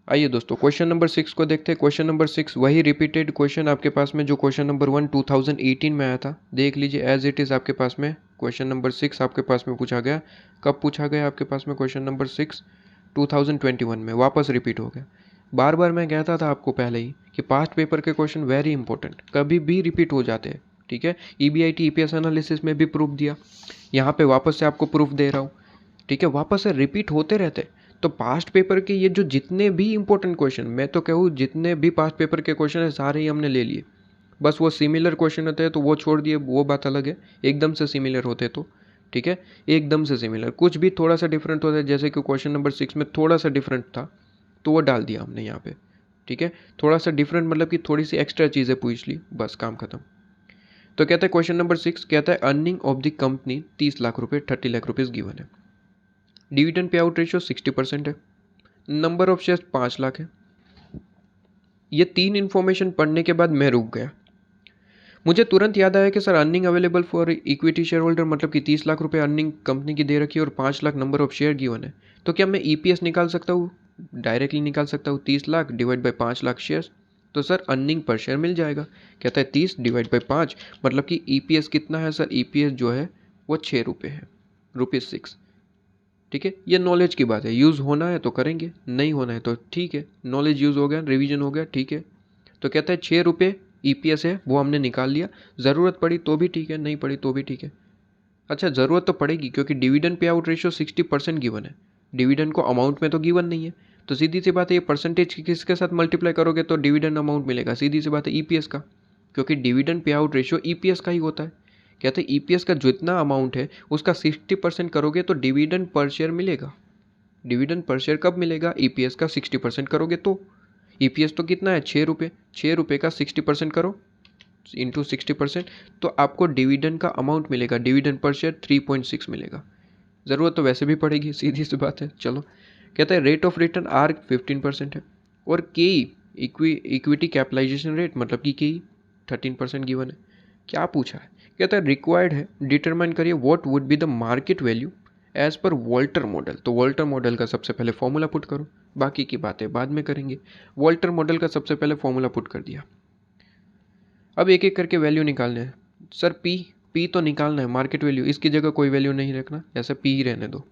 आइए दोस्तों question number 6 को देखते हैं। क्वेश्चन नंबर 6 वही रिपीटेड क्वेश्चन आपके पास में जो क्वेश्चन नंबर 1 2018 में आया था। देख लीजिए एज इट इज़ आपके पास में क्वेश्चन नंबर 6 आपके पास में पूछा गया। कब पूछा गया आपके पास में क्वेश्चन नंबर 6? 2021 में वापस रिपीट हो गया। बार बार मैं कहता था आपको पहले ही कि पास्ट पेपर के क्वेश्चन वेरी इंपॉर्टेंट, कभी भी रिपीट हो जाते हैं। ठीक है, EBIT EPS एनालिसिस में भी प्रूफ दिया, यहाँ पे वापस से आपको प्रूफ दे रहा हूँ। ठीक है, वापस से रिपीट होते रहते। तो पास्ट पेपर के ये जो जितने भी इंपॉर्टेंट क्वेश्चन, मैं तो कहूँ जितने भी पास्ट पेपर के क्वेश्चन है सारे ही हमने ले लिए। बस वो सिमिलर क्वेश्चन होते हैं तो वो छोड़ दिए, वो बात अलग है। एकदम से सिमिलर होते तो ठीक है, एकदम से सिमिलर, कुछ भी थोड़ा सा डिफरेंट होता है, जैसे कि क्वेश्चन नंबर 6 में थोड़ा सा डिफरेंट था तो वो डाल दिया हमने यहाँ पे। ठीक है, थोड़ा सा डिफरेंट मतलब कि थोड़ी सी एक्स्ट्रा चीज़ें पूछ ली, बस काम खत्म। तो कहता है क्वेश्चन नंबर 6 कहता है earning of the company 30 lakh रुपए, 30 लाख रुपीज़ गिवन है। डिविडेंड पे आउट रेशियो 60% है। नंबर ऑफ शेयर्स 5 लाख है। ये 3 इन्फॉर्मेशन पढ़ने के बाद मैं रुक गया। मुझे तुरंत याद आया कि sir earning available for equity share holder मतलब कि 30 लाख रुपए अर्निंग कंपनी की दे रखी है और 5 lakh number of share given है। तो क्या मैं EPS निकाल सकता हूँ? डायरेक्टली निकाल सकता हूँ 30 lakh divide by 5 lakh shares. तो सर अर्निंग पर शेयर मिल जाएगा। कहता है 30 डिवाइड बाई 5 मतलब कि EPS कितना है सर? EPS जो है वो 6 रुपये है, ₹6। ठीक है, ये नॉलेज की बात है, यूज़ होना है तो करेंगे, नहीं होना है तो ठीक है। नॉलेज यूज़ हो गया, रिवीजन हो गया, ठीक है। तो कहता है 6 रुपये EPS है, वो हमने निकाल लिया। ज़रूरत पड़ी तो भी ठीक है, नहीं पड़ी तो भी ठीक है। अच्छा, ज़रूरत तो पड़ेगी क्योंकि dividend pay out ratio 60% given है। डिविडेंड को अमाउंट में तो गिवन नहीं है, तो सीधी सी बात है ये परसेंटेज किसके साथ मल्टीप्लाई करोगे तो डिविडेंड अमाउंट मिलेगा। सीधी सी बात है EPS का, क्योंकि dividend pay out ratio EPS का ही होता है। कहते हैं EPS का जितना अमाउंट है उसका 60% करोगे तो डिविडेंड पर शेयर मिलेगा। डिविडेंड पर शेयर कब मिलेगा? EPS का 60% करोगे तो। EPS तो कितना है? 6 रुपये। 6 रुपये का 60% करो इंटू 60%, तो आपको डिविडेंड का अमाउंट मिलेगा। डिविडेंड पर शेयर 3.6 मिलेगा। ज़रूरत तो वैसे भी पड़ेगी, सीधी सी बात है। चलो, कहता है रेट ऑफ रिटर्न R 15% है और KE इक्विटी कैपिटलाइजेशन रेट मतलब कि KE 13% गिवन है। क्या पूछा है? कहता है रिक्वायर्ड है, डिटरमाइन करिए what would be the market value as per Walter model. तो वॉल्टर मॉडल का सबसे पहले फॉर्मूला पुट करो, बाकी की बातें बाद में करेंगे। वॉल्टर मॉडल का सबसे पहले फॉर्मूला पुट कर दिया। अब एक एक करके वैल्यू निकालने हैं। सर पी तो निकालना है, मार्केट वैल्यू, इसकी जगह कोई वैल्यू नहीं रखना, ऐसा P ही रहने दो।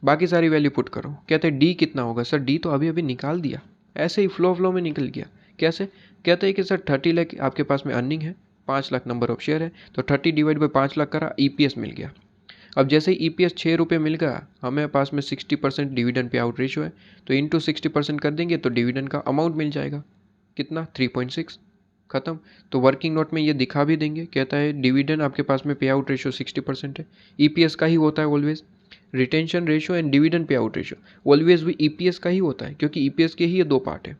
बाकी सारी वैल्यू पुट करो। कहते हैं D कितना होगा? सर D तो अभी अभी निकाल दिया, ऐसे ही फ्लो में निकल गया। कैसे? कहते हैं कि सर 30 लाख आपके पास में अर्निंग है, 5 लाख नंबर ऑफ शेयर है, तो 30 डिवाइड बाई 5 लाख करा, EPS मिल गया। अब जैसे ही EPS 6 रुपये मिल गया, हमें पास में 60% डिविडेंड पे आउट रेशियो है, तो इंटू 60% कर देंगे तो डिविडेंड का अमाउंट मिल जाएगा। कितना? 3.6। खत्म। तो वर्किंग नोट में ये दिखा भी देंगे। कहता है डिविडेंड आपके पास में पे आउट रेशियो 60% है, EPS का ही होता है always. Retention ratio and dividend pay out ratio always भी EPS का ही होता है, क्योंकि EPS के ही ये 2 पार्ट है।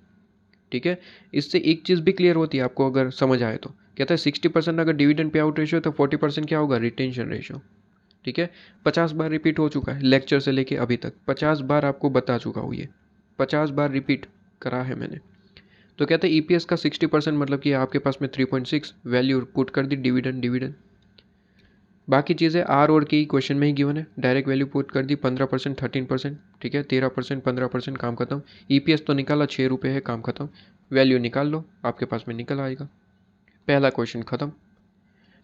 ठीक है, इससे एक चीज़ भी क्लियर होती है आपको अगर समझ आए तो। कहता है 60% अगर डिविडेंड पे आउट रेशियो है तो 40% क्या होगा? Retention ratio. ठीक है, 50 बार रिपीट हो चुका है लेक्चर से लेके अभी तक, 50 बार आपको बता चुका हूँ, ये 50 बार रिपीट करा है मैंने। तो कहते हैं EPS का 60% मतलब कि आपके पास में 3.6 वैल्यू पुट कर दी, डिविडेंड। बाकी चीज़ें R और K क्वेश्चन में ही गिवन है, डायरेक्ट वैल्यू पुट कर दी 15%, 13%, ठीक है, 13%, 15%, काम खत्म। EPS तो निकाला 6 रुपये है, काम खत्म। वैल्यू निकाल लो, आपके पास में निकल आएगा। पहला क्वेश्चन खत्म।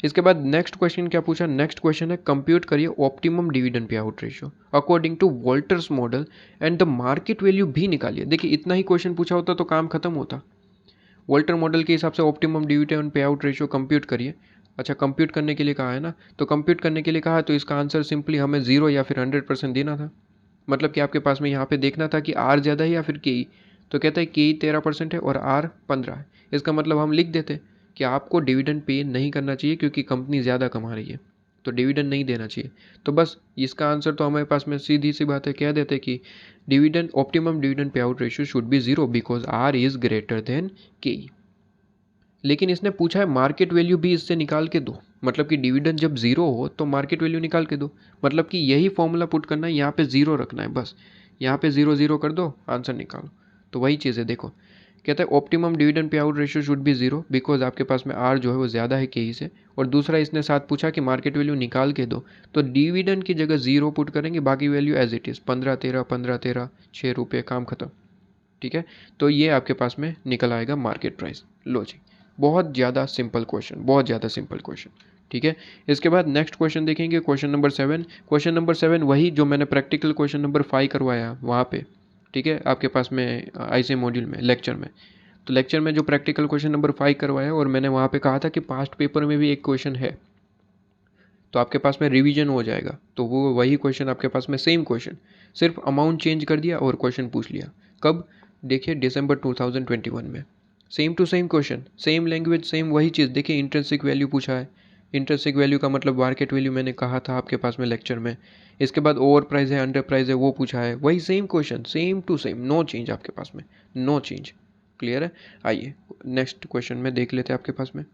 इसके बाद नेक्स्ट क्वेश्चन क्या पूछा? नेक्स्ट क्वेश्चन है कंप्यूट करिए optimum dividend pay out ratio according to Walter's model and the market value भी निकालिए। देखिए इतना ही क्वेश्चन पूछा होता तो काम खत्म होता। वॉल्टर मॉडल के हिसाब से optimum dividend pay out ratio compute करिए। अच्छा, कंप्यूट करने के लिए कहा है ना, तो कंप्यूट करने के लिए कहा तो इसका आंसर सिंपली हमें 0 या फिर 100% देना था। मतलब कि आपके पास में यहाँ पे देखना था कि R ज़्यादा है या फिर KE। तो कहता है KE 13% है और R 15 है। इसका मतलब हम लिख देते कि आपको डिविडेंड पे नहीं करना चाहिए क्योंकि कंपनी ज़्यादा कमा रही है, तो डिविडेंड नहीं देना चाहिए। तो बस इसका आंसर तो हमारे पास में सीधी सी बात है, कह देते कि dividend optimum dividend pay out ratio should be 0 because R is greater than KE। लेकिन इसने पूछा है मार्केट वैल्यू भी इससे निकाल के दो, मतलब कि डिविडेंड जब 0 हो तो मार्केट वैल्यू निकाल के दो। मतलब कि यही फॉर्मूला पुट करना है, यहाँ पे 0 रखना है, बस यहाँ पे 0 0 कर दो, आंसर निकालो। तो वही चीज़ है, देखो कहता है optimum dividend pay out ratio should be 0 because आपके पास में R जो है वो ज़्यादा है KE से। और दूसरा इसने साथ पूछा कि मार्केट वैल्यू निकाल के दो, तो डिविडेंड की जगह 0 पुट करेंगे, बाकी वैल्यू एज इट इज़ 15 13 15 13, 6 रुपये, काम खत्म। ठीक है, तो ये आपके पास में निकल आएगा मार्केट प्राइस। लो जी, बहुत ज़्यादा सिंपल क्वेश्चन, बहुत ज़्यादा सिंपल क्वेश्चन। ठीक है, इसके बाद नेक्स्ट क्वेश्चन देखेंगे, क्वेश्चन नंबर 7। क्वेश्चन नंबर 7 वही जो मैंने प्रैक्टिकल क्वेश्चन नंबर 5 करवाया वहाँ पे। ठीक है, आपके पास में आईसीएम मॉड्यूल में लेक्चर में, तो लेक्चर में जो प्रैक्टिकल क्वेश्चन नंबर 5 करवाया और मैंने वहाँ पे कहा था कि पास्ट पेपर में भी एक क्वेश्चन है, तो आपके पास में रिवीजन हो जाएगा। तो वो वही क्वेश्चन आपके पास में, सेम क्वेश्चन, सिर्फ अमाउंट चेंज कर दिया और क्वेश्चन पूछ लिया। कब? देखिए दिसंबर 2021 में। Same to same question, same language, same वही चीज़। देखिए इंट्रिंसिक वैल्यू पूछा है, इंट्रिंसिक वैल्यू का मतलब मार्केट वैल्यू मैंने कहा था आपके पास में लेक्चर में। इसके बाद ओवर प्राइस है, अंडर प्राइस है, वो पूछा है। वही same question, same to same, no change आपके पास में, नो चेंज। क्लियर है? आइए नेक्स्ट क्वेश्चन में देख लेते हैं आपके पास में।